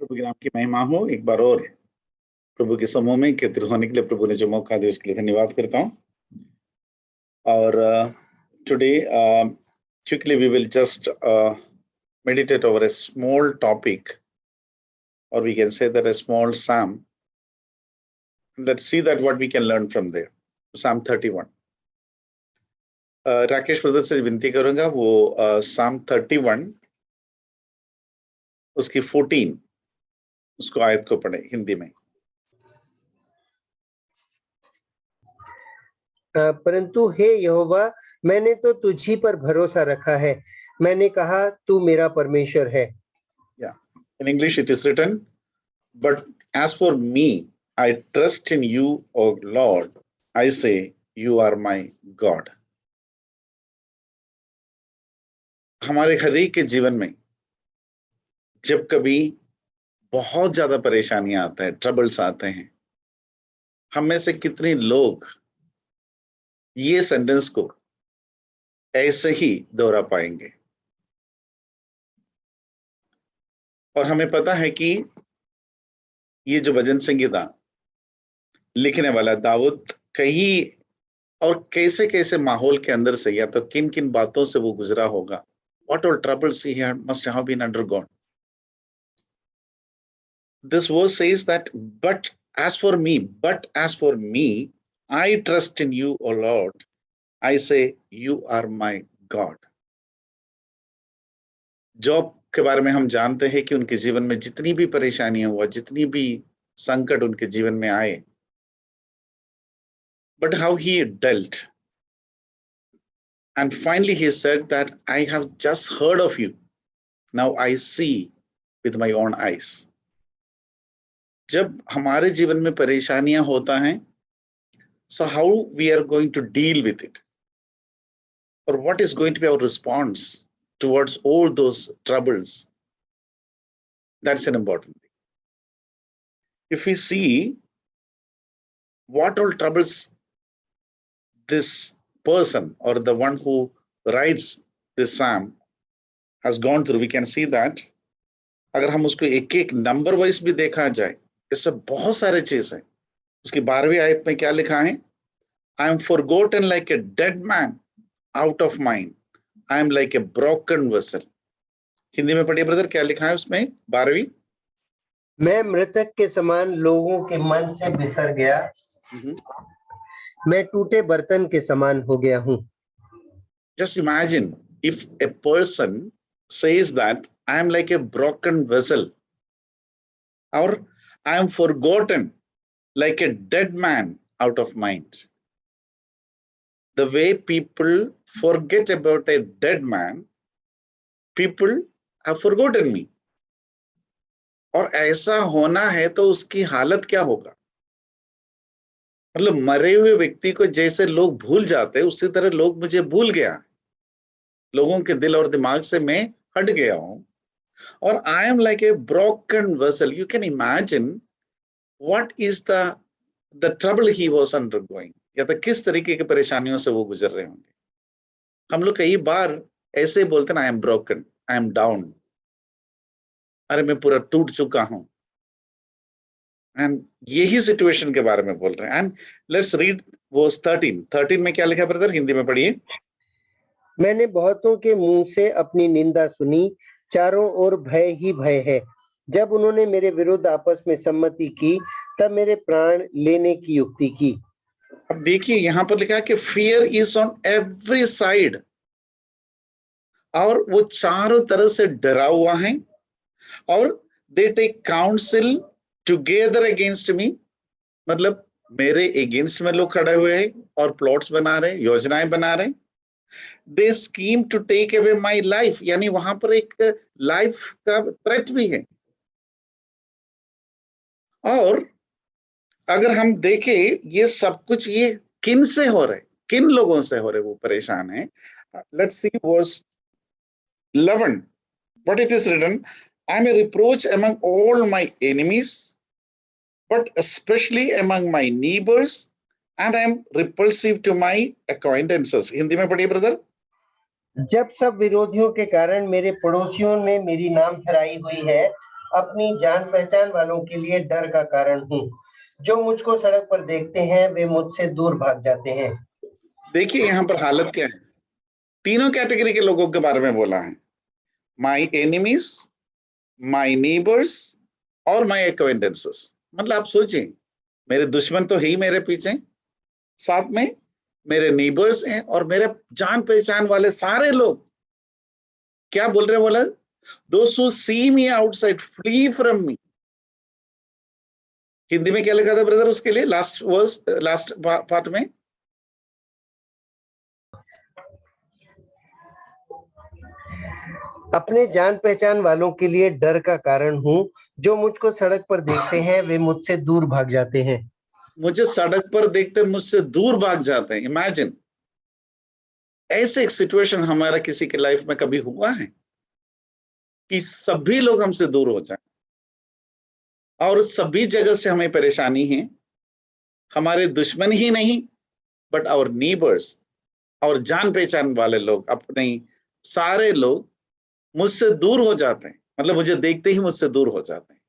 प्रभु के नाम की महिमा हो। एक बार और प्रभु के समूह में एकत्रित होने के लिए प्रभु ने जो मौका दिया उसके लिए धन्यवाद करता हूँ। और today quickly we will just meditate over a small topic, or we can say that a small psalm. Let's see that what we can learn from there. Psalm 31. Rakesh brother से विनती करूंगा वो Psalm 31 उसकी 14 उसको आयत को पढ़े हिंदी में। परंतु हे यहोवा, मैंने तो तुझी पर भरोसा रखा है, मैंने कहा तू मेरा परमेश्वर है। In English it is written, but as for me, I trust in you, O Lord. I say, you are my God. हमारे हर एक के जीवन में जब कभी बहुत ज्यादा परेशानियां आते हैं, ट्रबल्स आते हैं, हम में से कितने लोग ये सेंटेंस को ऐसे ही दोहरा पाएंगे? और हमें पता है कि ये जो भजन संगीता लिखने वाला दाऊद कहीं और कैसे कैसे माहौल के अंदर से या तो किन किन बातों से वो गुजरा होगा, what all troubles he must have been undergone. This verse says that, but as for me, I trust in you, O Lord. I say, you are my God. Job के बारे में हम जानते हैं कि उनके जीवन में जितनी भी परेशानियां हुआ, जितनी भी संकट उनके जीवन में आए, but how he dealt. And finally he said that I have just heard of you. Now I see with my own eyes. जब हमारे जीवन में परेशानियां होता है, so how we are going to deal with it, or what is going to be our response towards all those troubles? That's an important thing. If we see what all troubles this person or the one who writes this psalm has gone through, we can see that अगर हम उसको एक एक number wise भी देखा जाए, इससे बहुत सारे चीज हैं। उसकी 12वीं आयत में क्या लिखा है? I am forgotten like a dead man out of mind. I am like a broken vessel. Hindi में पढ़िए ब्रदर, क्या लिखा है उसमें 12वीं? मैं मृतक के समान लोगों के मन से बिसर गया, मैं टूटे बर्तन के समान हो गया हूँ। Just imagine if a person says that I am like a broken vessel, or I am forgotten like a dead man out of mind. The way people forget about a dead man, people have forgotten me. और ऐसा होना है तो उसकी हालत क्या होगा? मतलब मरे हुए व्यक्ति को जैसे लोग भूल जाते हैं, उसी तरह लोग मुझे भूल गया, लोगों के दिल और दिमाग से मैं हट गया हूं। और I am like a broken vessel. You can imagine what is the trouble he was undergoing, या तो किस तरीके की परेशानियों से वो गुजर रहे होंगे। हम लोग कई बार ऐसे बोलते हैं, I am broken, I am down, अरे मैं पूरा टूट चुका हूं। एंड यही सिचुएशन के बारे में बोल रहे हैं। एंड लेट्स रीड वर्स 13 में क्या लिखा है ब्रदर, हिंदी में पढ़िए। मैंने बहुतों के मुंह से अपनी निंदा सुनी, चारों ओर भय ही भय है। जब उन्होंने मेरे विरुद्ध आपस में सम्मति की, तब मेरे प्राण लेने की युक्ति की। अब देखिए यहाँ पर लिखा है कि fear is on every side, और वो चारों तरफ से डरा हुआ है, और they take counsel together against me, मतलब मेरे अगेंस्ट में लोग खड़े हुए हैं और प्लॉट्स बना रहे, योजनाएं बना रहे। They scheme to take away my life, यानी वहां पर एक लाइफ का थ्रेट भी है। और अगर हम देखें ये सब कुछ ये किन से हो रहे, किन लोगों से हो रहे वो परेशान है। Let's see verse 11, what it is written, I am a reproach among all my enemies, but especially among my neighbors, and I am repulsive to my acquaintances. Hindi में पढ़िए ब्रदर। जब सब विरोधियों के कारण मेरे पड़ोसियों में मेरी नाम धराई हुई है, अपनी जान पहचान वालों के लिए डर का कारण हूँ। जो मुझको सड़क पर देखते हैं वे मुझसे दूर भाग जाते हैं। देखिए यहाँ पर हालत क्या है, तीनों कैटेगरी के लोगों के बारे में बोला है, माई एनिमीज, माई नेबर्स और माई एक्वेंटेंसेस। मतलब आप सोचिए, मेरे दुश्मन तो है ही मेरे पीछे, साथ में मेरे नेबर्स हैं और मेरे जान पहचान वाले सारे लोग। क्या बोल रहे हैं बोला, those who see me outside flee from me. Hindi में क्या लिखा था ब्रदर उसके लिए, लास्ट वर्स, लास्ट पार्ट में? अपने जान पहचान वालों के लिए डर का कारण हूँ। जो मुझको सड़क पर देखते हैं वे मुझसे दूर भाग जाते हैं। मुझे सड़क पर देखते मुझसे दूर भाग जाते हैं। इमेजिन, ऐसे एक सिचुएशन हमारा किसी के लाइफ में कभी हुआ है कि सभी लोग हमसे दूर हो जाए और सभी जगह से हमें परेशानी है, हमारे दुश्मन ही नहीं बट आवर नीबर्स और जान पहचान वाले लोग, अपने सारे लोग मुझसे दूर हो जाते हैं, मतलब मुझे देखते ही मुझसे दूर हो जाते हैं।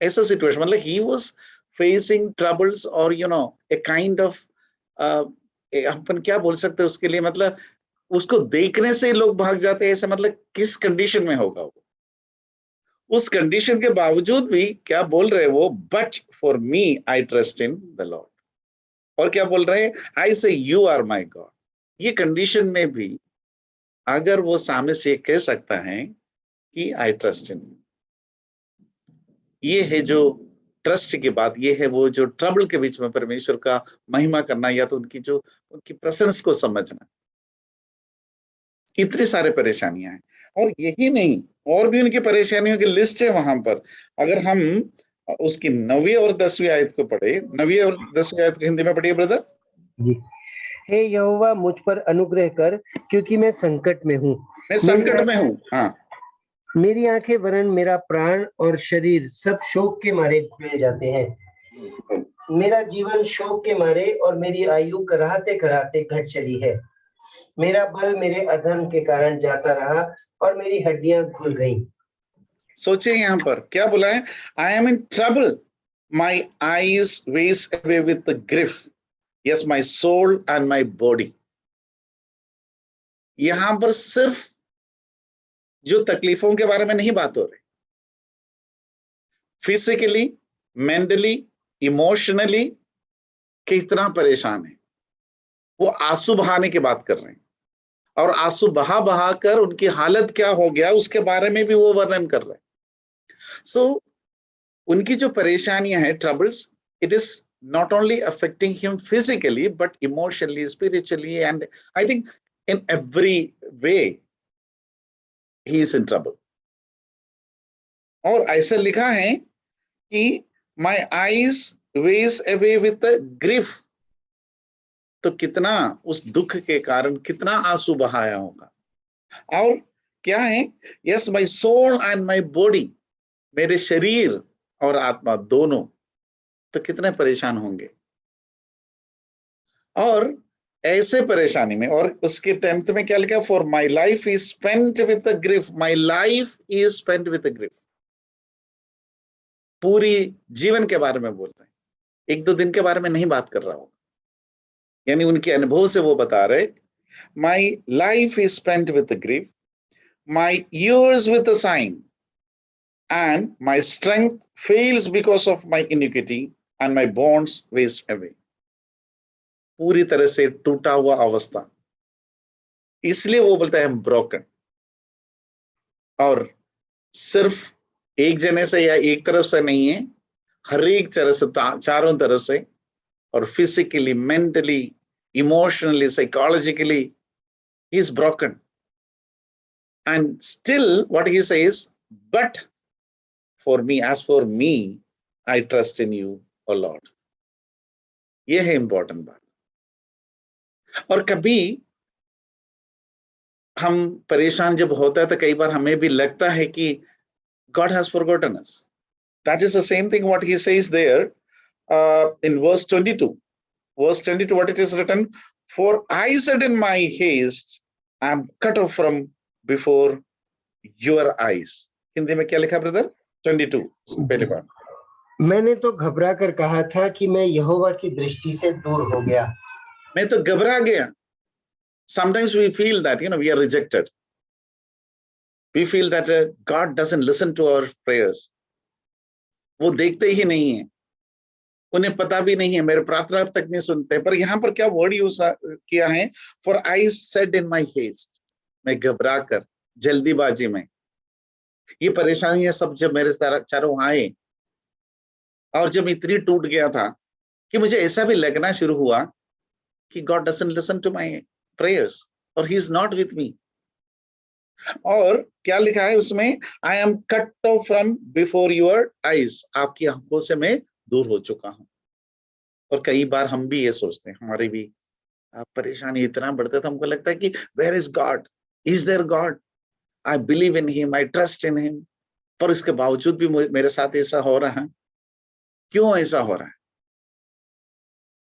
ऐसा सिचुएशन, मतलब ही वाज फेसिंग ट्रबल्स और ए काइंड ऑफ, अपन क्या बोल सकते हैं उसके लिए, मतलब उसको देखने से ही लोग भाग जाते हैं ऐसे, मतलब किस कंडीशन में होगा वो। उस कंडीशन के बावजूद भी क्या बोल रहे हैं वो, but for me I trust in the Lord. और क्या बोल रहे हैं, आई say you are my God. ये कंडीशन में भी अगर वो सामने से कह सकता है कि आई ट्रस्ट इन यू, ये है जो ट्रस्ट की बात, ये है वो जो ट्रबल के बीच में परमेश्वर का महिमा करना, या तो उनकी जो उनकी प्रेजेंस को समझना। इतनी सारे परेशानियां हैं और यही नहीं, और भी उनकी परेशानियों की लिस्ट है वहां पर। अगर हम उसकी 9वीं और 10वीं आयत को पढ़े, 9वीं और 10वीं आयत को हिंदी में पढ़िए ब्रदर। जी। हे यहोवा मुझ पर अनुग्रह कर, क्योंकि मैं संकट में हूँ। मैं मेरी संकट में हूँ, हाँ। मेरी आंखें वरन मेरा प्राण और शरीर सब शोक के मारे घुले जाते हैं। मेरा जीवन शोक के मारे और मेरी आयु कराहते कराहते घट चली है। मेरा बल मेरे अधर्म के कारण जाता रहा और मेरी हड्डियां घुल गईं। सोचिए यहाँ पर क्या बोला है, I am in trouble, my eyes waste away with the grief, yes my soul and my body. यहां पर सिर्फ जो तकलीफों के बारे में नहीं बात हो रही, फिजिकली, मेंटली, इमोशनली कितना परेशान है, वो आंसू बहाने की बात कर रहे हैं। और आंसू बहा बहा कर उनकी हालत क्या हो गया उसके बारे में भी वो वर्णन कर रहे हैं। सो उनकी जो परेशानियां हैं, troubles, it is not only affecting him physically but emotionally, spiritually, and I think in every way he is in trouble. और ऐसा लिखा है कि my eyes waste away with grief, तो कितना उस दुख के कारण कितना आंसू बहाया होगा। और क्या है, yes my soul and my body, मेरे शरीर और आत्मा दोनों तो कितने परेशान होंगे। और ऐसे परेशानी में, और उसके 10th में क्या लिखा, for my life is spent with grief, my life is spent with grief. पूरी जीवन के बारे में बोल रहे हैं, एक दो दिन के बारे में नहीं बात कर रहा हूं। यानी उनके अनुभव से वो बता रहे, my life is spent with grief, my years with a sigh, and my strength fails because of my iniquity and my bonds waste away। पूरी तरह से टूटा हुआ अवस्था, इसलिए वो बोलता है ब्रोकन। और सिर्फ एक जने से या एक तरफ से नहीं है, हर एक तरह से, चारों तरफ से, और physically, mentally, emotionally, psychologically he is broken. And still what he says, but for me, as for me, I trust in you O Lord. ये है इंपॉर्टेंट बात। और कभी हम परेशान जब होता है तो कई बार हमें भी लगता है कि God has forgotten us. That is the same thing what he says there in verse 22. Verse 22, what it is written, for I said in my haste, I am cut off from before your eyes. Hindi में क्या लिखा brother? 22 पहले बार। मैंने तो घबरा कर कहा था कि मैं यहोवा की दृष्टि से दूर हो गया। मैं तो घबरा गया। Sometimes we feel that, we are rejected. We feel that God doesn't listen to our prayers. वो देखते ही नहीं है, उन्हें पता भी नहीं है, मेरे प्रार्थना तक नहीं सुनते। पर यहाँ पर क्या वर्ड यूज किया है? For I said in my haste, मैं घबरा कर, जल्दीबाजी में। ये परेशानियां सब जब मेरे चारों आए और जब इतनी टूट गया था कि मुझे ऐसा भी लगना शुरू हुआ कि God doesn't listen to my prayers और he is not with me. और क्या लिखा है उसमें? I am cut off from before your eyes, आपकी आंखों से मैं दूर हो चुका हूं। और कई बार हम भी ये सोचते हैं, हमारी भी परेशानी इतना बढ़ता है तो हमको लगता है कि where is God, is there God, I believe in him, I trust in him. पर इसके बावजूद भी मेरे साथ ऐसा हो रहा है। क्यों ऐसा हो रहा है?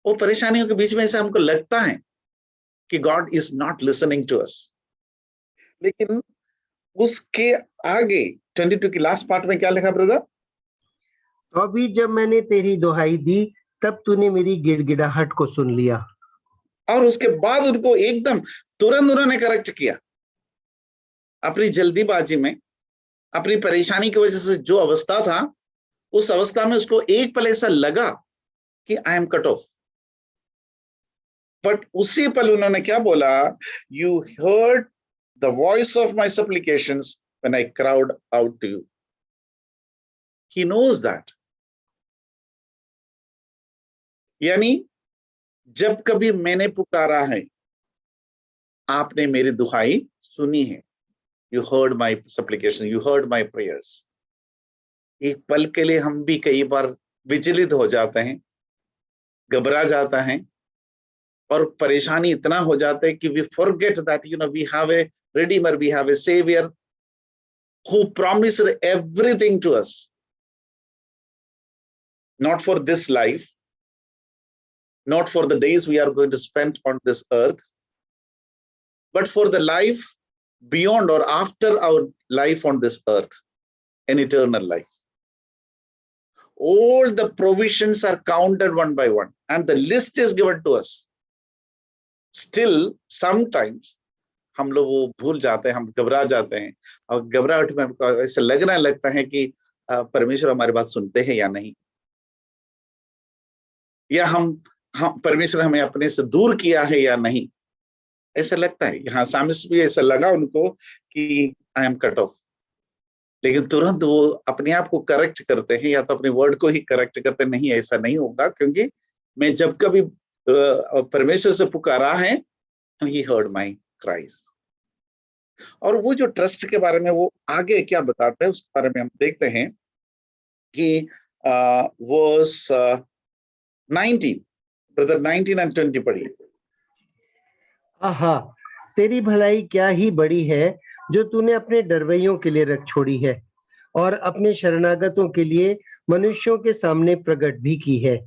वो परेशानियों के बीच में ऐसा हमको लगता है कि God is not listening to us. लेकिन उसके आगे 22 की लास्ट पार्ट में क्या लिखा ब्रदर? तो अभी जब मैंने तेरी दुहाई दी तब तूने मेरी गिड़गिड़ाहट को सुन लिया। और उसके बाद उनको एकदम तुरंत उन्होंने करेक्ट किया। अपनी जल्दीबाजी में, अपनी परेशानी की वजह से जो अवस्था था, उस अवस्था में उसको एक पल ऐसा लगा कि I am cut off. But उसी पल उन्होंने क्या बोला? You heard the voice of my supplications when I cried out to you. He knows that. यानी जब कभी मैंने पुकारा है, आपने मेरी दुहाई सुनी है। You heard my supplication, you heard my prayers. एक पल के लिए हम भी कई बार विचलित हो जाते हैं, घबरा जाता है और परेशानी इतना हो जाता है कि we forget that we have a redeemer, we have a saviour who promised everything to us, not for this life, not for the days we are going to spend on this earth, but for the life beyond or after our life on this earth, an eternal life. All the provisions are counted one by one and the list is given to us. Still sometimes हम लोग वो भूल जाते हैं, हम घबरा जाते हैं और घबराहट में हमको ऐसा लगने लगता है कि परमेश्वर हमारी बात सुनते हैं या नहीं, या हम परमेश्वर हमें अपने से दूर किया है या नहीं, ऐसा लगता है। यहाँ सामिस भी ऐसा लगा उनको कि आई एम कट ऑफ। लेकिन तुरंत वो अपने आप को करेक्ट करते हैं या तो अपने वर्ड को ही करेक्ट करते हैं, नहीं ऐसा नहीं होगा, क्योंकि मैं जब कभी परमेश्वर से पुकारा है, ही हर्ड माय क्राइज। और वो जो ट्रस्ट के बारे में वो आगे क्या बताते हैं उसके बारे में हम देखते हैं कि वर्स 19, ब्रदर 19 and 20 पढ़िए। आहा, तेरी भलाई क्या ही बड़ी है जो तूने अपने डरवैयों के लिए रख छोड़ी है और अपने शरणागतों के लिए मनुष्यों के सामने प्रकट भी की है।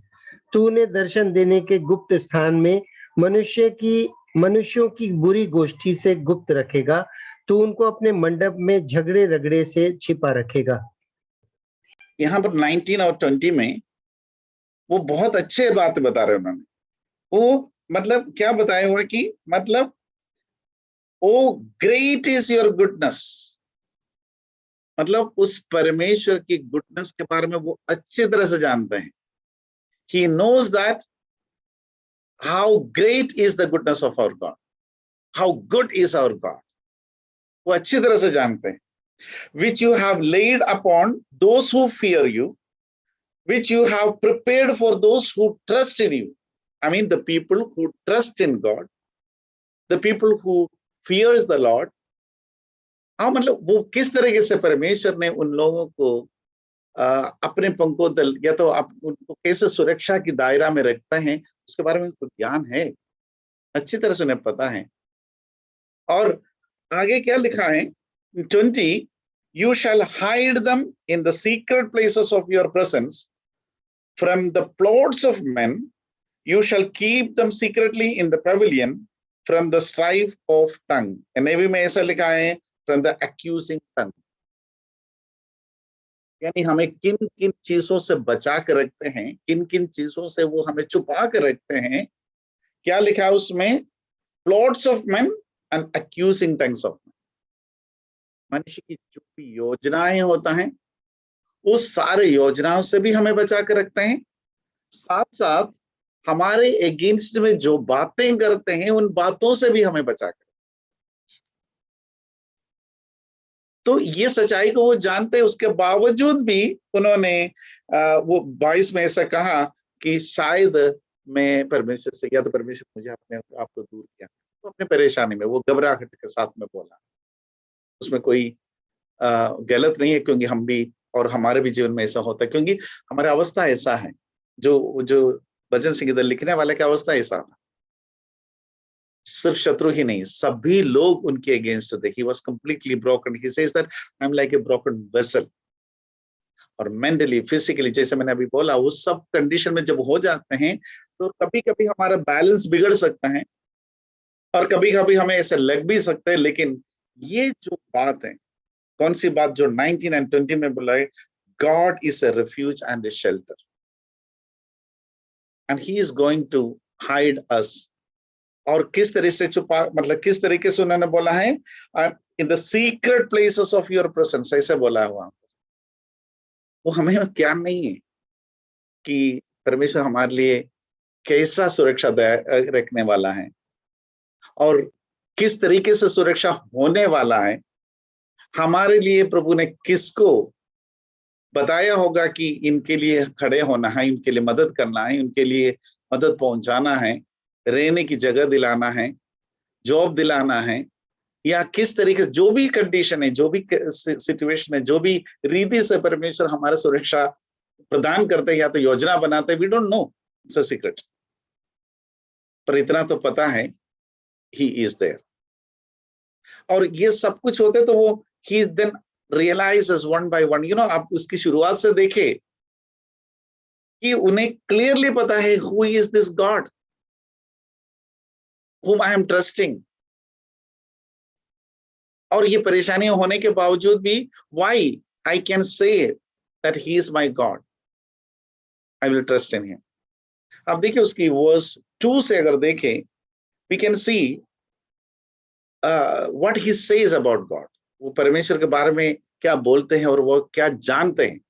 तूने दर्शन देने के गुप्त स्थान में मनुष्यों की बुरी गोष्ठी से गुप्त रखेगा। तू उनको अपने मंडप में झगड़े रगड़े से छिपा रखेगा। यहाँ पर 19 और 20 में वो बहुत अच्छे बात बता रहे हैं उन्होंने। वो मतलब क्या बताया हुआ कि मतलब ओ ग्रेट इज योर गुडनेस, मतलब उस परमेश्वर की गुडनेस के बारे में वो अच्छी तरह से जानते हैं। He knows that how great is the goodness of our God, how good is our God. वो अच्छी तरह से जानते हैं। Which you have laid upon those who fear you, which you have prepared for those who trust in you. I mean, the people who trust in God, the people who fears the Lord. हाँ, मतलब वो किस तरीके से परमेश्वर ने उन लोगों को अपने पंखों तल या तो उनको कैसे सुरक्षा की दायरा में रखते हैं, उसके बारे में कुछ ज्ञान है, अच्छी तरह से उन्हें पता है। और आगे क्या लिखा है 20, you shall hide them in the secret places of your presence. From the plots of men, you shall keep them secretly in the pavilion from the strife of tongue. NIV में ऐसा लिखा है from the accusing tongue. यानी हमें किन किन चीजों से बचा कर रखते हैं, किन किन चीजों से वो हमें छुपा कर रखते हैं। क्या लिखा है उसमें? Plots of men and accusing tongues of men। मनुष्य की जो भी योजनाएं होता है, उस सारे योजनाओं से भी हमें बचा कर रखते हैं। साथ साथ हमारे अगेंस्ट में जो बातें करते हैं, उन बातों से भी हमें बचा कर। तो ये सच्चाई को वो जानते हैं, उसके बावजूद भी उन्होंने वो 22 में ऐसा कहा कि शायद मैं परमेश्वर से, या तो परमेश्वर मुझे अपने आप को दूर किया। तो अपने परेशानी में वो घबराहट के साथ में बोला। उसमें कोई गलत नहीं है, क्योंकि हम भी और हमारे भी जीवन में ऐसा होता है, क्योंकि हमारा अवस्था ऐसा है। जो जो भजन संगीत लिखने वाले की अवस्था ऐसा था। सिर्फ शत्रु ही नहीं, सभी लोग उनके अगेंस्ट थे। He was completely broken. He says that I am like a broken vessel. और मेंटली, फिजिकली, जैसे मैंने अभी बोला, वो सब कंडीशन में जब हो जाते हैं, तो कभी कभी हमारा बैलेंस बिगड़ सकता है और कभी कभी हमें ऐसे लग भी सकते हैं। लेकिन ये जो बात है, कौन सी बात जो 19 एंड 20 में बोला है? God is a refuge and a shelter and he is going to hide us. और किस तरह से छुपा, मतलब किस तरीके से उन्होंने बोला है? In the secret places of your presence, ऐसे बोला हुआ। वो हमें ज्ञान नहीं है कि परमेश्वर हमारे लिए कैसा सुरक्षा रखने वाला है और किस तरीके से सुरक्षा होने वाला है। हमारे लिए प्रभु ने किसको बताया होगा कि इनके लिए खड़े होना है, इनके लिए मदद करना है, इनके लिए मदद पहुंचाना है, रहने की जगह दिलाना है, जॉब दिलाना है, या किस तरीके से जो भी कंडीशन है, जो भी सिचुएशन है, जो भी रीति से परमेश्वर हमारा सुरक्षा प्रदान करते हैं या तो योजना बनाते हैं, we don't know, it's a secret. पर इतना तो पता है, ही इज देयर। और ये सब कुछ होते तो वो ही then realises one by one, आप उसकी शुरुआत से देखे कि उन्हें क्लियरली पता है who is this God whom I am trusting। और ये परेशानियां होने के बावजूद भी why I can say that he is my God, I will trust in him। अब देखिए उसकी वर्स 2 से अगर देखें, we can see what he says about God। वो परमेश्वर के बारे में क्या बोलते हैं और वो क्या जानते हैं।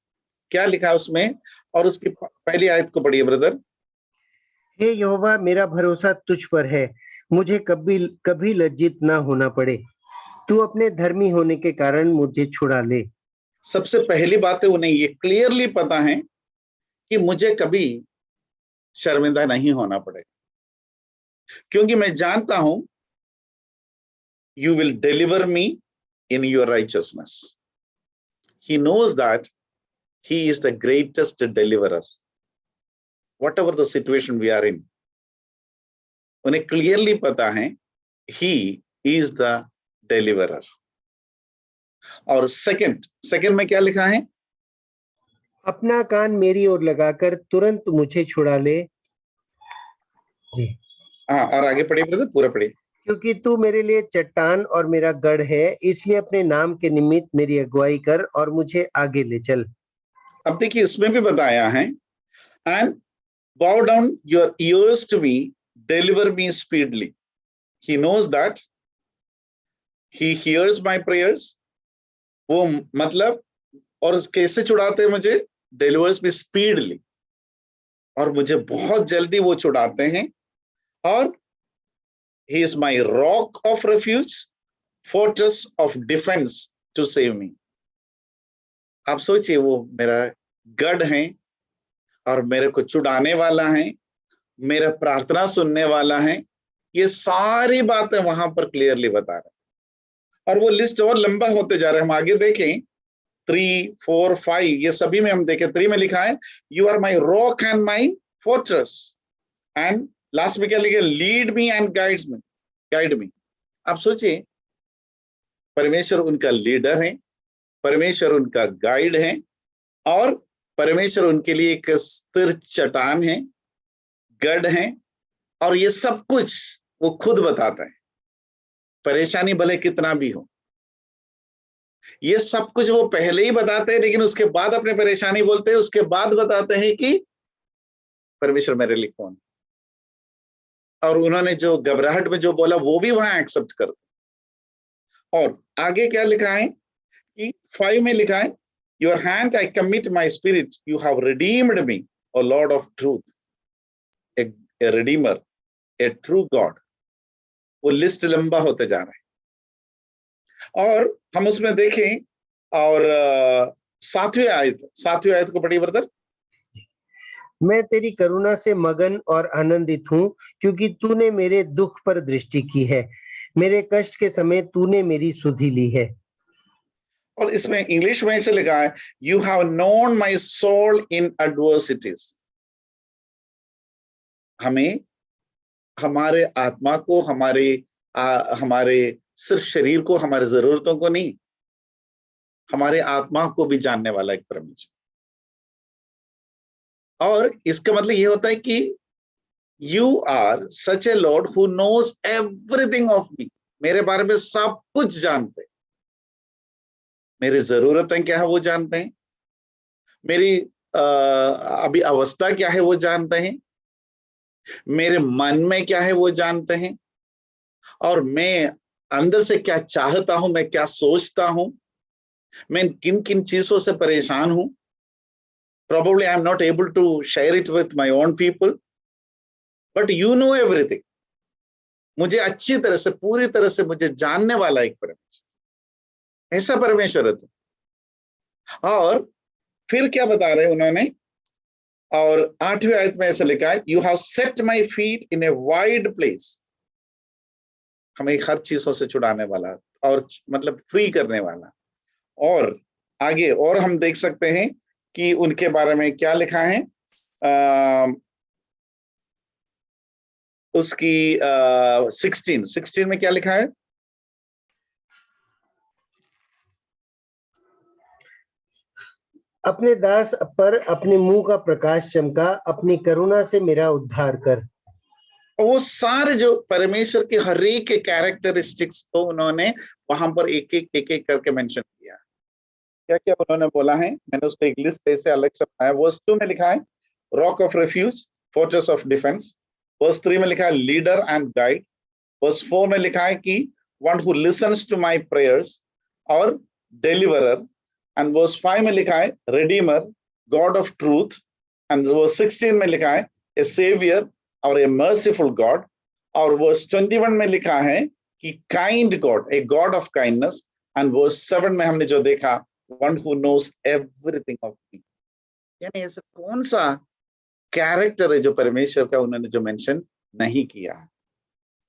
क्या लिखा है उसमें? और उसकी पहली आयत को पढ़िए ब्रदर। हे यहोवा, मेरा भरोसा तुझ पर है, मुझे कभी कभी लज्जित ना होना पड़े। तू अपने धर्मी होने के कारण मुझे छुड़ा ले। सबसे पहली बात है, उन्हें ये क्लियरली पता है कि मुझे कभी शर्मिंदा नहीं होना पड़ेगा, क्योंकि मैं जानता हूं you will deliver me in your righteousness। He knows that he is the greatest deliverer, whatever the situation we are in। उन्हें क्लियरली पता है he is the deliverer। और सेकंड में क्या लिखा है? अपना कान मेरी ओर लगाकर तुरंत मुझे छुड़ा ले। जी। हाँ, और आगे पढ़िए ब्रदर, पूरा पढ़िए। क्योंकि तू मेरे लिए चट्टान और मेरा गढ़ है, इसलिए अपने नाम के निमित्त मेरी अगुवाई कर और मुझे आगे ले चल। अब देखिए इसमें भी बताया है, and bow down your ears to me, deliver me speedily। He knows that he hears my prayers। वो मतलब, और कैसे छुड़ाते हैं मुझे? डिलीवर्स मी स्पीडली, और मुझे बहुत जल्दी वो छुड़ाते हैं। और he is my rock of refuge, fortress of defence to save me. आप सोचिए, वो मेरा गढ़ है और मेरे को छुड़ाने वाला है, मेरा प्रार्थना सुनने वाला है। ये सारी बातें वहां पर क्लियरली बता रहे हैं। और वो लिस्ट और लंबा होते जा रहे हैं। हम आगे देखें 3, 4, 5, ये सभी में हम देखें। 3 में लिखा है you are my rock and my fortress, and last में क्या लिखे? Lead me and guide me. आप सोचिए, परमेश्वर उनका लीडर है, परमेश्वर उनका गाइड है, और परमेश्वर उनके लिए एक स्थिर चट्टान है, गढ़ है, और ये सब कुछ वो खुद बताता है। परेशानी भले कितना भी हो, ये सब कुछ वो पहले ही बताते हैं, लेकिन उसके बाद अपनी परेशानी बोलते हैं, उसके बाद बताते हैं कि परमेश्वर मेरे लिए कौन। और उन्होंने जो घबराहट में जो बोला वो भी वहां एक्सेप्ट कर। और आगे क्या लिखा है कि 5 में लिखा है, your hand I commit my spirit, you have redeemed me, O Lord of truth, a redeemer, a true God. वो लिस्ट लंबा होते जा रहा है। और हम उसमें देखें, और 7वीं आयत को पढ़िए ब्रदर। मैं तेरी करुणा से मगन और आनंदित हूँ, क्योंकि तूने मेरे दुख पर दृष्टि की है। मेरे कष्ट के समय तूने मेरी सुधि ली है। और इसमें इंग्लिश में ऐसे लिखा है, you have known my soul in adversities. हमें हमारे आत्मा को, हमारे सिर्फ शरीर को, हमारे जरूरतों को नहीं, हमारे आत्मा को भी जानने वाला एक परमेश्वर। और इसका मतलब ये होता है कि you are such a Lord who knows everything of me. मेरे बारे में सब कुछ जानते हैं, मेरी जरूरतें क्या है वो जानते हैं, मेरी अभी अवस्था क्या है वो जानते हैं, मेरे मन में क्या है वो जानते हैं, और मैं अंदर से क्या चाहता हूं, मैं क्या सोचता हूं, मैं किन किन चीजों से परेशान हूं। Probably I am not able to share it with my own people, but you know everything. मुझे अच्छी तरह से, पूरी तरह से मुझे जानने वाला एक परमेश्वर, ऐसा परमेश्वर है तू। और फिर क्या बता रहे उन्होंने, और 8वीं आयत में ऐसा लिखा है, you have set my feet in a wide place. हमें हर चीजों से छुड़ाने वाला, और मतलब फ्री करने वाला। और आगे और हम देख सकते हैं कि उनके बारे में क्या लिखा है। उसकी 16 में क्या लिखा है, अपने दास पर अपने मुंह का प्रकाश चमका, अपनी करुणा से मेरा उद्धार कर। वो सारे जो परमेश्वर के हर एक कैरेक्टरिस्टिक्स को उन्होंने वहां पर एक एक करके मेंशन किया। क्या क्या उन्होंने बोला है, मैंने उसको एक लिस्ट ऐसे अलग से बनाया। वर्स 2 में लिखा है, rock of refuge, fortress of defence. Verse 3 में लिखा है, लीडर एंड गाइड। वर्स 4 में लिखा है कि one who listens to my prayers, और डिलीवरर। एंड वर्स 5 में लिखा है, redeemer, God of truth. And verse 16 में लिखा है, ए सेवियर और ए मर्सीफुल गॉड। और वर्स 21 में लिखा है कि kind God, a God of kindness. And verse 7 में हमने जो देखा, one who knows everything of me. यानी ऐसा कौन सा कैरेक्टर है जो परमेश्वर का उन्होंने जो मेंशन नहीं किया।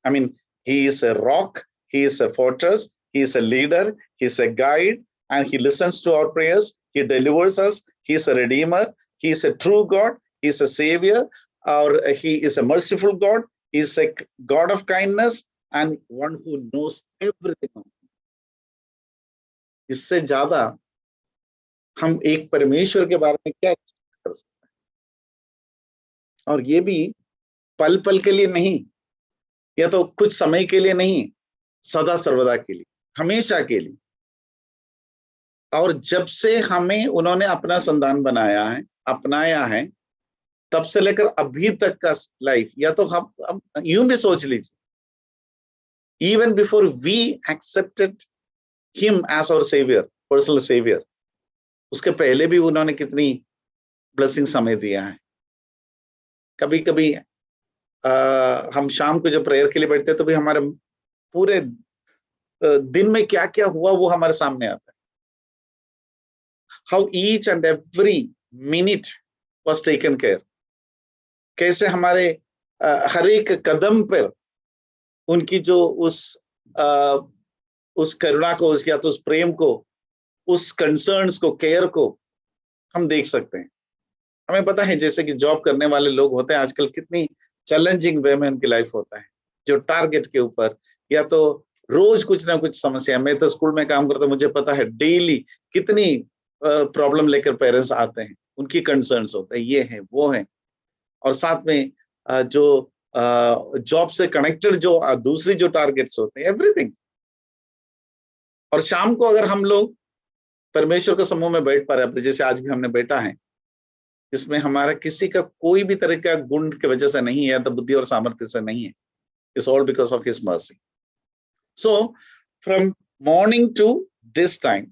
I mean, he is a rock, he is a fortress, he is a leader, he is a guide, and he listens to our prayers, he delivers us, he is a redeemer, he is a true God, he is a savior, or he is a merciful God, he is a God of kindness, and one who knows everything of me. इससे ज्यादा हम एक परमेश्वर के बारे में क्या कर सकते हैं। और ये भी पल पल के लिए नहीं, या तो कुछ समय के लिए नहीं, सदा सर्वदा के लिए, हमेशा के लिए। और जब से हमें उन्होंने अपना संतान बनाया है, अपनाया है, तब से लेकर अभी तक का लाइफ, या तो हम यूं भी सोच लीजिए, even before we accepted him as our saviour, personal saviour, उसके पहले भी उन्होंने कितनी ब्लेसिंग हमें दिया है। कभी कभी हम शाम को जब प्रेयर के लिए बैठते हैं तो भी हमारे पूरे दिन में क्या क्या हुआ वो हमारे सामने आता है। How each and every minute was taken care, कैसे हमारे हर एक कदम पर उनकी जो उस करुणा को, या तो उस प्रेम को, उस कंसर्न्स को, केयर को हम देख सकते हैं। हमें पता है जैसे कि जॉब करने वाले लोग होते हैं आजकल, कितनी चैलेंजिंग वे में उनकी लाइफ होता है, जो टारगेट के ऊपर, या तो रोज कुछ ना कुछ समस्या। मैं तो स्कूल में काम करता हूं, मुझे पता है डेली कितनी प्रॉब्लम लेकर पेरेंट्स आते हैं, उनकी कंसर्न्स होते हैं, ये है वो है। और साथ में जो जॉब से कनेक्टेड जो दूसरी जो टारगेट्स होते हैं, एवरीथिंग। और शाम को अगर हम लोग परमेश्वर के समूह में बैठ पा रहे हैं, जैसे आज भी हमने बैठा है, इसमें हमारा किसी का कोई भी तरह का गुण की वजह से नहीं है, या तो बुद्धि और सामर्थ्य से नहीं है. It's all because of his mercy. So from morning to this time,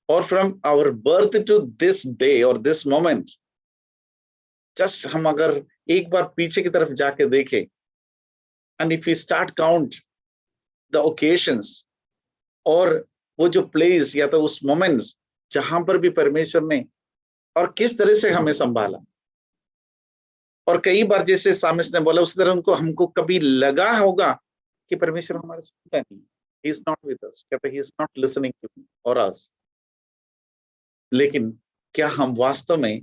और from our birth to this day और दिस मोमेंट, जस्ट हम अगर एक बार पीछे की तरफ जाके देखें, and if you start count the occasions, और वो जो प्लेस या तो उस मोमेंट्स जहां पर भी परमेश्वर ने और किस तरह से हमें संभाला, और कई बार जैसे सामिस ने बोला उस तरह उनको हमको कभी लगा होगा कि परमेश्वर हमारे सुनता नहीं, he is not with us, कहते he is not listening to me और अस. लेकिन क्या हम वास्तव में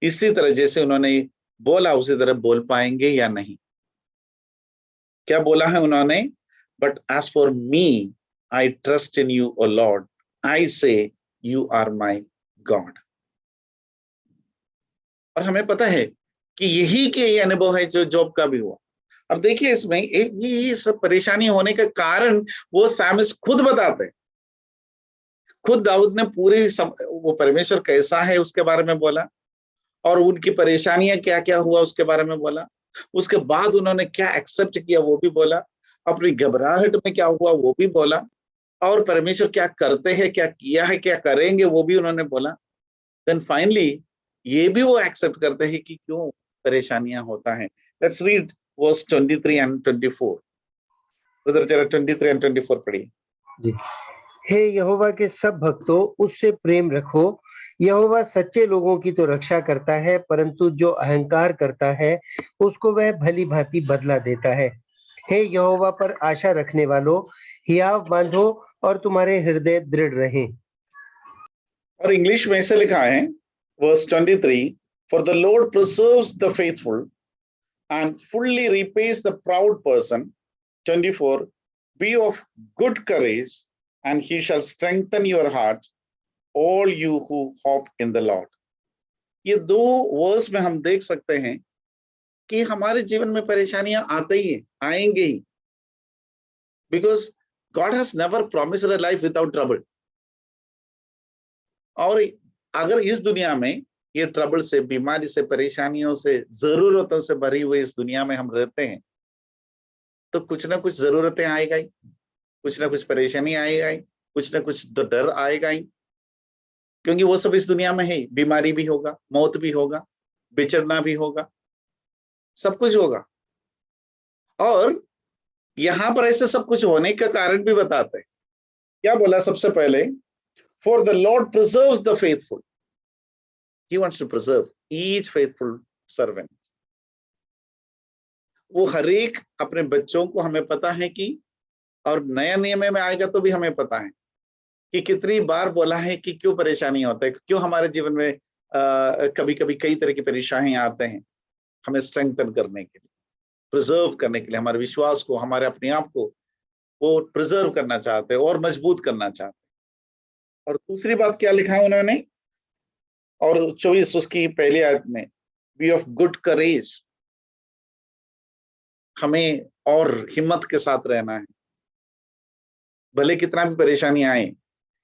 इसी तरह जैसे उन्होंने बोला उसी तरह बोल पाएंगे या नहीं? क्या बोला है उन्होंने? But as for me I trust in you O Lord, I say you are my God. और हमें पता है कि यही के ये अनुभव है जो जॉब का भी हुआ. अब देखिए इसमें ये सब परेशानी होने का कारण वो सामिस खुद बताते हैं. खुद दाऊद ने वो परमेश्वर कैसा है उसके बारे में बोला, और उनकी परेशानियां क्या क्या हुआ उसके बारे में बोला. उसके बाद उन्होंने क्या एक्सेप्ट किया वो भी बोला, अपनी घबराहट में क्या हुआ वो भी बोला, और परमेश्वर क्या करते हैं, क्या किया है, क्या करेंगे वो भी उन्होंने बोला. देन फाइनली ये भी वो एक्सेप्ट करते हैं कि क्यों परेशानियां होता है. Let's read verse 23 and 24. उधर जरा 23 एंड 24 पढ़िए. जी। हे यहोवा के सब भक्तों, उससे प्रेम रखो. यहोवा सच्चे लोगों की तो रक्षा करता है, परंतु जो अहंकार करता है उसको वह भली भांति बदला देता है. हे यहोवा पर आशा रखने वालों, हियाव बांधो और तुम्हारे हृदय दृढ़ रहें. और इंग्लिश में ऐसे लिखा है verse 23, for the Lord preserves the faithful and fully repays the proud person. 24, be of good courage and he shall strengthen your heart, all you who hope in the Lord. ये दो verse में हम देख सकते हैं कि हमारे जीवन में परेशानियां आते ही हैं, आएंगे ही, because God has never promised a life without trouble. और अगर इस दुनिया में ये ट्रबल से, बीमारी से, परेशानियों से, जरूरतों से भरी हुई इस दुनिया में हम रहते हैं, तो कुछ ना कुछ जरूरतें आएगा ही, कुछ ना कुछ परेशानी आएगा ही, कुछ ना कुछ तो डर आएगा ही, क्योंकि वो सब इस दुनिया में है. बीमारी भी होगा, मौत भी होगा, बिछड़ना भी होगा, सब कुछ होगा. और यहां पर ऐसे सब कुछ होने का कारण भी बताते हैं. क्या बोला सबसे पहले? For the Lord preserves the faithful. He wants to preserve each faithful servant. वो हर एक अपने बच्चों को, हमें पता है कि, और नया नियम में आएगा तो भी हमें पता है कि कितनी बार बोला है कि क्यों परेशानी होता है, क्यों हमारे जीवन में कभी कभी कई तरह की परेशानियां आते हैं. हमें स्ट्रेंथन करने के लिए, प्रिजर्व करने के लिए, हमारे विश्वास को, हमारे अपने आप को वो प्रिजर्व करना चाहते हैं और मजबूत करना चाहते हैं. और दूसरी बात क्या लिखा है उन्होंने, और 24 उसकी पहली आयत में, बी ऑफ गुड करेज. हमें और हिम्मत के साथ रहना है, भले कितना भी परेशानी आए.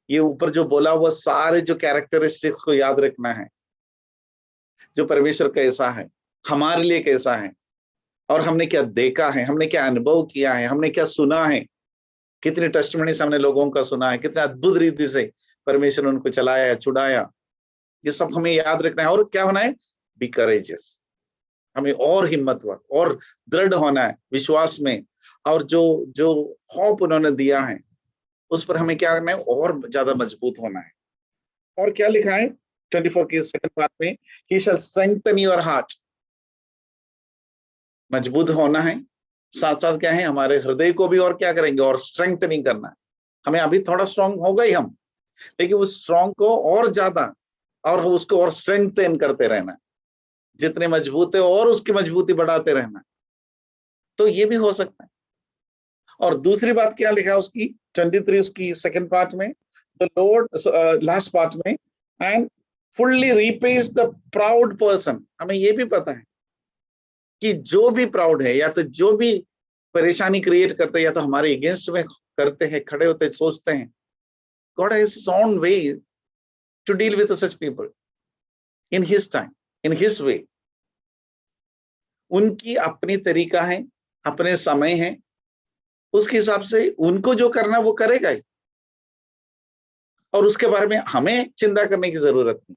ये ऊपर जो बोला हुआ सारे जो कैरेक्टरिस्टिक्स को याद रखना है, जो परमेश्वर कैसा है, हमारे लिए कैसा है, और हमने क्या देखा है, हमने क्या अनुभव किया है, हमने क्या सुना है, कितने टेस्टिमनीज हमने लोगों का सुना है, कितने अद्भुत रीति से परमेश्वर उनको चलाया, छुड़ाया. ये सब हमें याद रखना है. और क्या होना है? Be courageous. हमें और हिम्मतवान और दृढ़ होना है विश्वास में, और जो जो होप उन्होंने दिया है उस पर हमें क्या करना है? और ज्यादा मजबूत होना है. और क्या लिखा है 24 की सेकंड पार्ट में? ही शैल स्ट्रेंथन योर हार्ट. मजबूत होना है, साथ साथ क्या है? हमारे हृदय को भी और क्या करेंगे? और स्ट्रेंथनिंग करना है. हमें अभी थोड़ा स्ट्रांग हो गए हम, लेकिन उस स्ट्रांग को और ज्यादा, और उसको और स्ट्रेंथन करते रहना. जितने मजबूत है और उसकी मजबूती बढ़ाते रहना. तो ये भी हो सकता है. और दूसरी बात क्या लिखा उसकी 23 उसकी सेकंड पार्ट में, द लॉर्ड लास्ट पार्ट में, and fully रीपेज the proud person. हमें ये भी पता है कि जो भी प्राउड है, या तो जो भी परेशानी क्रिएट करते हैं, या तो हमारे अगेंस्ट में करते हैं, खड़े होते हैं, सोचते हैं, God has his own way to deal with such people in his time, in his way. उनकी अपनी तरीका है, अपने समय है, उसके हिसाब से उनको जो करना वो करेगा ही, और उसके बारे में हमें चिंता करने की जरूरत नहीं।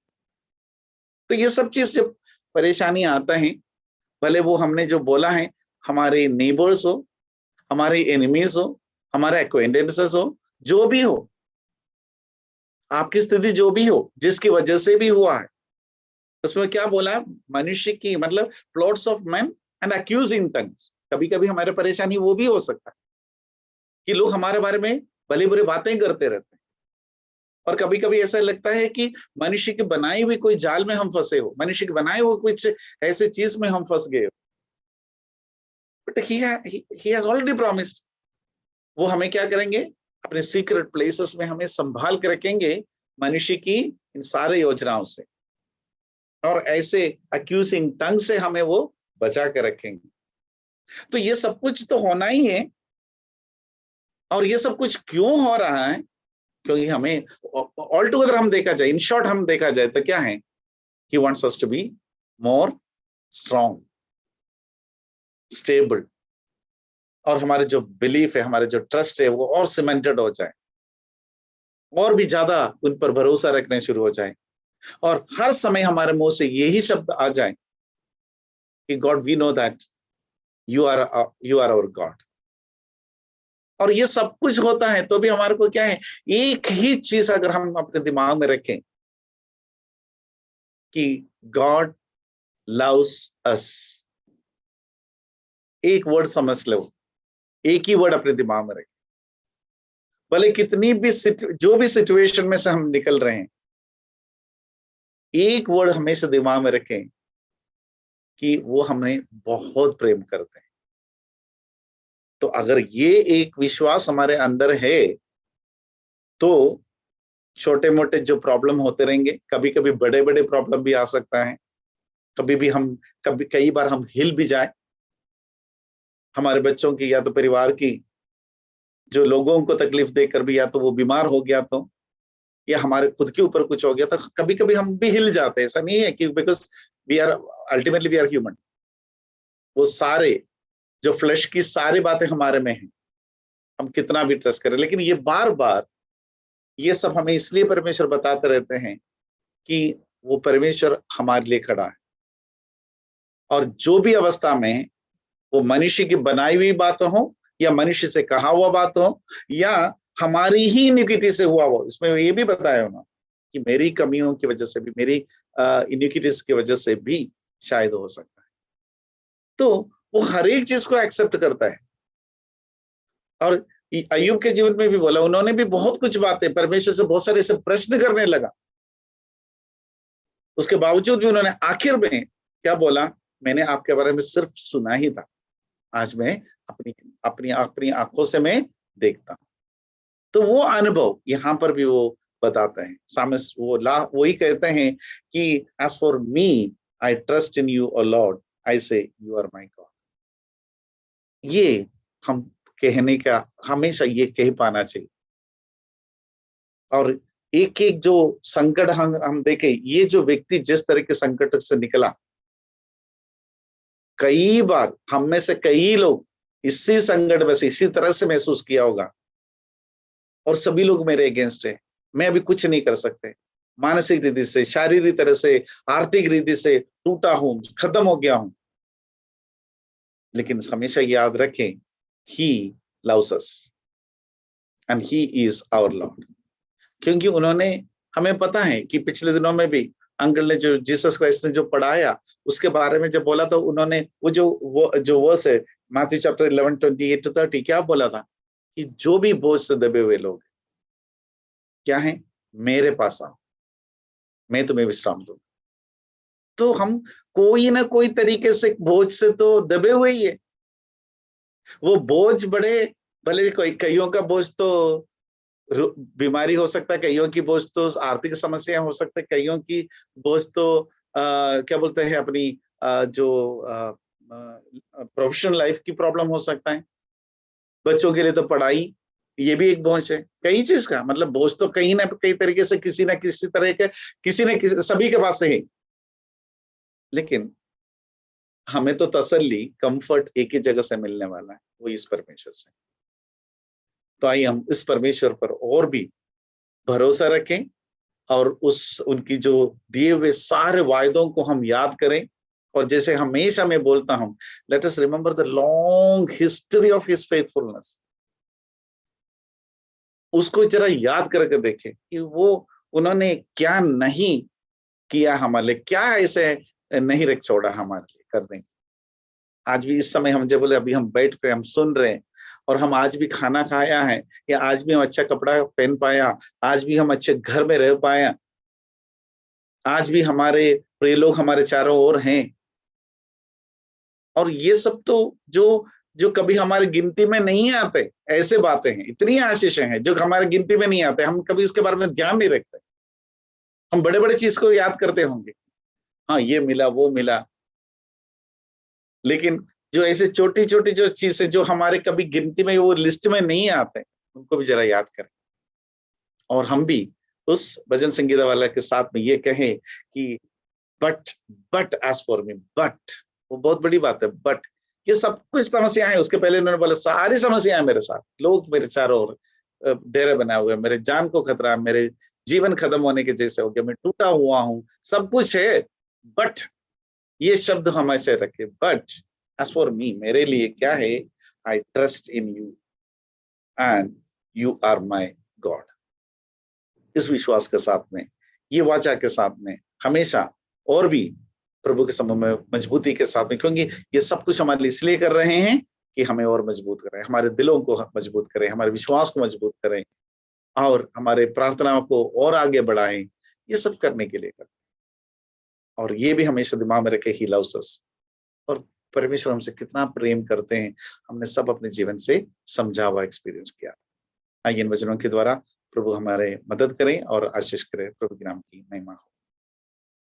तो ये सब चीज जब परेशानी आता है, भले वो हमने जो बोला है हमारे नेबर्स हो, हमारे एनिमीज हो, हमारे एक्वेंटेंसेस हो, जो भी हो, आपकी स्थिति जो भी हो, जिसकी वजह से भी हुआ है, उसमें क्या बोला, मनुष्य की मतलब plots of man and accusing tongues. कभी कभी हमारे परेशानी वो भी हो सकता है कि लोग हमारे बारे में भली बुरी बातें करते रहते हैं, और कभी कभी ऐसा लगता है कि मनुष्य की बनाई हुई कोई जाल में हम फंसे हो, मनुष्य की बनाए हुए कुछ ऐसे चीज में हम फंस गए हो। But he has already promised, वो हमें क्या करेंगे, अपने सीक्रेट प्लेसेस में हमें संभाल के रखेंगे मनुष्य की इन सारे योजनाओं से, और ऐसे अक्यूजिंग टंग से हमें वो बचा के रखेंगे। तो ये सब कुछ तो होना ही है, और ये सब कुछ क्यों हो रहा है, क्योंकि हमें ऑल टुगेदर हम देखा जाए, इन शॉर्ट हम देखा जाए तो क्या है, he wants us to be more strong, stable, और हमारे जो बिलीफ है, हमारे जो ट्रस्ट है वो और सीमेंटेड हो जाए, और भी ज्यादा उन पर भरोसा रखने शुरू हो जाए, और हर समय हमारे मुंह से यही शब्द आ जाए कि God we know that you are our God. और ये सब कुछ होता है तो भी हमारे को क्या है, एक ही चीज अगर हम अपने दिमाग में रखें कि गॉड लव्स अस, एक वर्ड समझ लो, एक ही वर्ड अपने दिमाग में रखें, भले कितनी भी जो भी सिचुएशन में से हम निकल रहे हैं, एक वर्ड हमेशा दिमाग में रखें कि वो हमें बहुत प्रेम करते हैं। तो अगर ये एक विश्वास हमारे अंदर है तो छोटे मोटे जो प्रॉब्लम होते रहेंगे, कभी कभी बड़े बड़े प्रॉब्लम भी आ सकता है, कभी कई बार हम हिल भी जाए, हमारे बच्चों की या तो परिवार की जो लोगों को तकलीफ देकर भी, या तो वो बीमार हो गया तो, या हमारे खुद के ऊपर कुछ हो गया तो कभी कभी हम भी हिल जाते हैं। ऐसा नहीं है कि because we are ultimately we are human, वो सारे जो फ्लैश की सारी बातें हमारे में हैं, हम कितना भी ट्रस्ट करें, लेकिन ये बार बार ये सब हमें इसलिए परमेश्वर बताते रहते हैं कि वो परमेश्वर हमारे लिए खड़ा है, और जो भी अवस्था में वो मनुष्य की बनाई हुई बात हो, या मनुष्य से कहा हुआ बात हो, या हमारी ही इनिक्विटी से हुआ हो, इसमें ये भी बताया हो ना कि मेरी कमियों की वजह से भी, मेरी इनिक्विटीज की वजह से भी शायद हो सकता है। तो वो हर एक चीज को एक्सेप्ट करता है, और अय्यूब के जीवन में भी बोला, उन्होंने भी बहुत कुछ बातें परमेश्वर से बहुत सारे ऐसे प्रश्न करने लगा, उसके बावजूद भी उन्होंने आखिर में क्या बोला, मैंने आपके बारे में सिर्फ सुना ही था, आज मैं अपनी अपनी अपनी आंखों से मैं देखता हूं। तो वो अनुभव यहाँ पर भी वो बताते हैं, सामने वही कहते हैं कि as for me I trust in you O Lord, I say you are my God. ये हम कहने का हमेशा ये कह पाना चाहिए। और एक एक जो संकट हम देखे, ये जो व्यक्ति जिस तरह के संकट से निकला, कई बार हम में से कई लोग इसी संकट में से इसी तरह से महसूस किया होगा, और सभी लोग मेरे अगेंस्ट है, मैं अभी कुछ नहीं कर सकते, मानसिक रीति से, शारीरिक तरह से, आर्थिक रीति से टूटा हूं, खत्म हो गया हूं। लेकिन हमेशा याद रखें, he loves us and he is our Lord. क्योंकि उन्होंने, हमें पता है कि पिछले दिनों में भी अंकल ने जो जीसस क्राइस्ट ने जो पढ़ाया, उसके बारे में जब बोला तो उन्होंने वो जो वर्स है मैथ्यू चैप्टर 11:28-30, क्या बोला था कि जो भी बोझ से दबे हुए लोग क्या है, मेरे पास आओ, मैं तुम्हें विश्राम दूंगा। तो हम कोई ना कोई तरीके से बोझ से तो दबे हुए ही है। वो बोझ बड़े, भले कोई कईयों का बोझ तो बीमारी हो सकता है, कईयों की बोझ तो आर्थिक समस्या हो सकता है, कईयों की बोझ तो क्या बोलते हैं अपनी जो प्रोफेशनल लाइफ की प्रॉब्लम हो सकता है, बच्चों के लिए तो पढ़ाई, ये भी एक बोझ है, कई चीज का मतलब बोझ तो कहीं ना कई तरीके से किसी ना किसी तरह के सभी के पास है। लेकिन हमें तो तसल्ली कंफर्ट एक ही जगह से मिलने वाला है, वो इस परमेश्वर से। तो आइए हम इस परमेश्वर पर और भी भरोसा रखें और उस उनकी जो दिए हुए सारे वायदों को हम याद करें। और जैसे हमेशा मैं बोलता हूं, let us remember the long history of his faithfulness. उसको जरा याद करके देखें कि वो उन्होंने क्या नहीं किया हमारे लिए, क्या ऐसे नहीं रख छोड़ा हमारे लिए करने। आज भी इस समय हम जब बोले अभी हम बैठ कर हम सुन रहे हैं और हम आज भी खाना खाया है, या आज भी हम अच्छा कपड़ा पहन पाया, आज भी हम अच्छे घर में रह पाया, आज भी हमारे प्रिय लोग हमारे चारों ओर हैं। और ये सब तो जो जो कभी हमारी गिनती में नहीं आते, ऐसे बातें हैं, इतनी आशीषें हैं जो हमारी गिनती में नहीं आते, हम कभी उसके बारे में ध्यान नहीं रखते। हम बड़े बड़े चीज को याद करते होंगे, हाँ ये मिला वो मिला, लेकिन जो ऐसे छोटी छोटी जो चीजें जो हमारे कभी गिनती में वो लिस्ट में नहीं आते, उनको भी जरा याद करें। और हम भी उस भजन संगीता वाला के साथ में ये कहें कि but but as for me, but वो बहुत बड़ी बात है। बट ये सब कुछ समस्याएं, उसके पहले उन्होंने बोला सारी समस्याएं मेरे साथ, लोग मेरे चारों ओर डेरे बनाए हुए, मेरे जान को खतरा है, मेरे जीवन खत्म होने के जैसे हो गया, मैं टूटा हुआ हूं, सब कुछ है। बट ये शब्द हमेशा रखे, बट एज फॉर मी, मेरे लिए क्या है, I trust in you and you are my God. इस विश्वास के साथ में, ये वाचा के साथ में हमेशा और भी प्रभु के समूह में मजबूती के साथ में, क्योंकि ये सब कुछ हमारे लिए इसलिए कर रहे हैं कि हमें और मजबूत करें, हमारे दिलों को मजबूत करें, हमारे विश्वास को मजबूत करें और हमारे प्रार्थनाओं को और आगे बढ़ाएं। ये सब करने के लिए करते हैं। और ये भी हमेशा दिमाग में रखे, ही लव्स अस, और परमेश्वर हमसे कितना प्रेम करते हैं, हमने सब अपने जीवन से समझा हुआ, एक्सपीरियंस किया। आइए इन वचनों के द्वारा प्रभु हमारे मदद करें और आशीष करें। प्रभु के नाम की महिमा हो।